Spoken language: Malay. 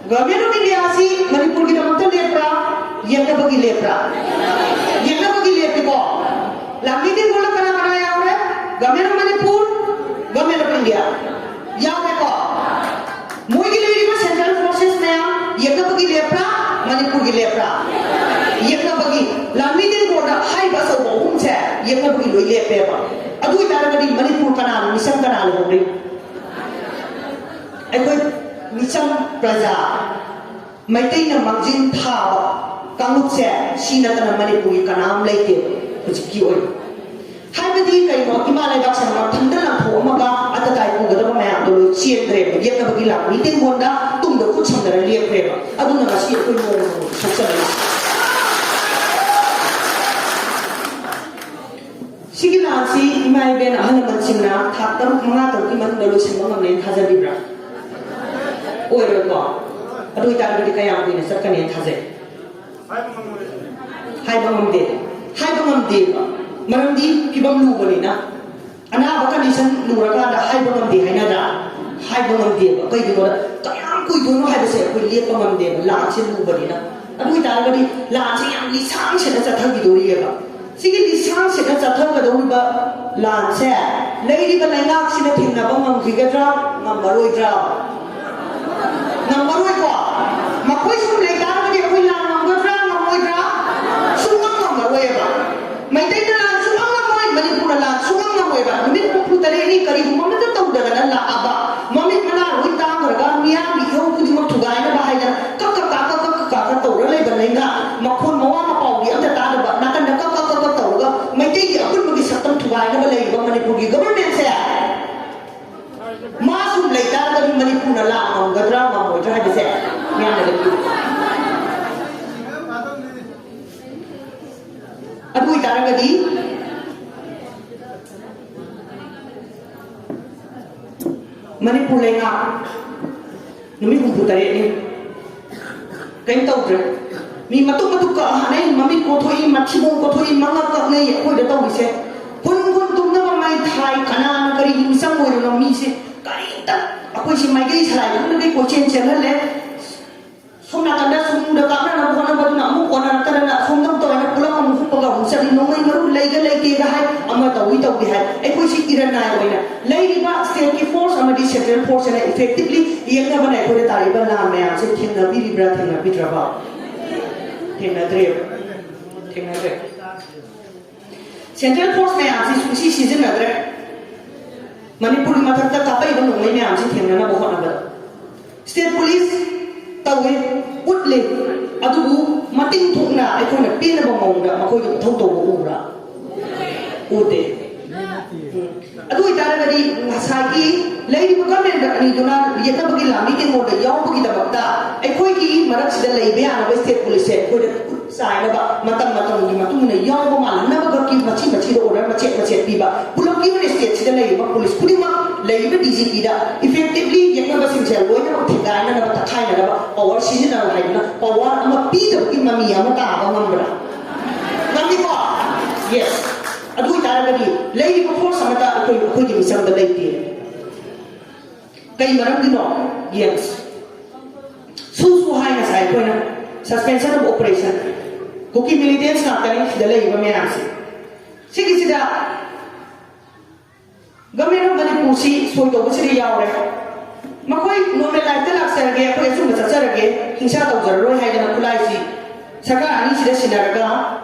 Government of India si Manipur kita betul lepra, yang dah bagi lepra, yang dah bagi lepra ko. Lagi ni bola kana yang orang, Government of Manipur, Government of India, yang ko. Mui gila ni mas Central Forces na yang dah bagi lepra, Manipur gila lepra, yang dah bagi. Lagi ni bola high bahasa bohong saya, yang dah bagi loy lepra. Aduh itu ada di Manipur kana, misal kana lagi. Aku misal Praja, Maitai na mangjin thaba, kanglup se sina kana Manipuri kana am laite, kuchiki oi. Hai badi kai no Himalaya dak sama thanda na tho maga atatai ku gada ma ya do chien dre ye ka bagi la meeting bonda tum do kuch samdara liye preba adu na ngasi ko no saksa sigila si imai ben ahal manchimna thaktam manga to ki man do simba ngamle thaja bibra oi ro ko adu ita ru kaya ang ni sakane thaje hai bangam de Marandi kibam lu bani na, ana baka nisan luraga da hai bangam de hai na da, hai bangam de ba kai dino da, kayang kui dono hai bese kui lihat bangam de la chen lu bani na, aduh ita bani la chen yang lisang chen na thang didori ya ba, sige lisang chen na thang ka dori ba la chen, lagi ba lain chen na thing na bangam gigadra, ngamaroi dra, ngamaroi ko, makoi sum lagi tar bani kui la ngamadra, ngamaroi dra, sumang ngamaroi ba, mai tai na Manipur la sungang na moiba min ko tare ni kari mo me ta uda na la aba mami mana roi ta garga miya mi ho ku di mo thugai na bahai na ka to ra le ban nga ma khon ma wa ma pau di anta ta ba na kan ka to ga mai tai di apun mo gi satam thugai na ba le ba Manipur gi government se ma sum le ta ga Manipur na la ma gadra ma mo ta ha se nya na le adu ita ra ga di Manipur lenga, numi komputer ini, kain tahu tak? Mi matuk ke ahane, mami kothoi, macibong kothoi, mangga kakne, aku dah tahu ise. Pun tu nama mai Thai kanan kari misang boleh nami ise, kari tak. Aku isi mai kiri salai, aku nak kau cen le. Somna kanda sumda kakna nak bukan nak batu nak mu, kona nak kanda nak somdam tu anak pulang kamu pun pegang. Sari nongai maru lagi ke hai, amma tahu hai. Aku isi kira naya boleh. Lagi ba state force ama di central force na effectively yang na bana ko tari ba na me am se thingna bi libra thingna bi traba thingna dre central force me am se susi season na dre Manipur ma thak ta pa ibang ngai me am se thingna na bo na ba state police tawe utle adu mating thukna ai ko na pin na ba mong da ma ko yu thau to bo ura ute aduh itu ada dari ngasagi lagi bukan mereka ni dona dia tak bagi lami ke mode yang bagi tak bakta koi ki marak sudah lagi beana state police koi dah saya nak matang di matung ni yang malam nak bagi macam orang macam tiba pulau ki mana state sudah lagi mak police kudi mak lagi be DGP dah effectively yang nak basing sel boy nak tidak nak tak kaya nak power sini nak lagi nak power ama pi dah bagi mami ama tak apa mambra nanti ko yes aduh itu ada lagi lagi before sama tak aku jadi misal dah lagi kaya marang dino yes susu hai na saya ko na suspension of operation kuki militants na kani dalay ba may amsi sige sida gamero bani pusi soy to busiri yaure makoi no me life talak serge ko yesu masasarage hinsa to zarro hai na kulai si saka ani sida sinaraga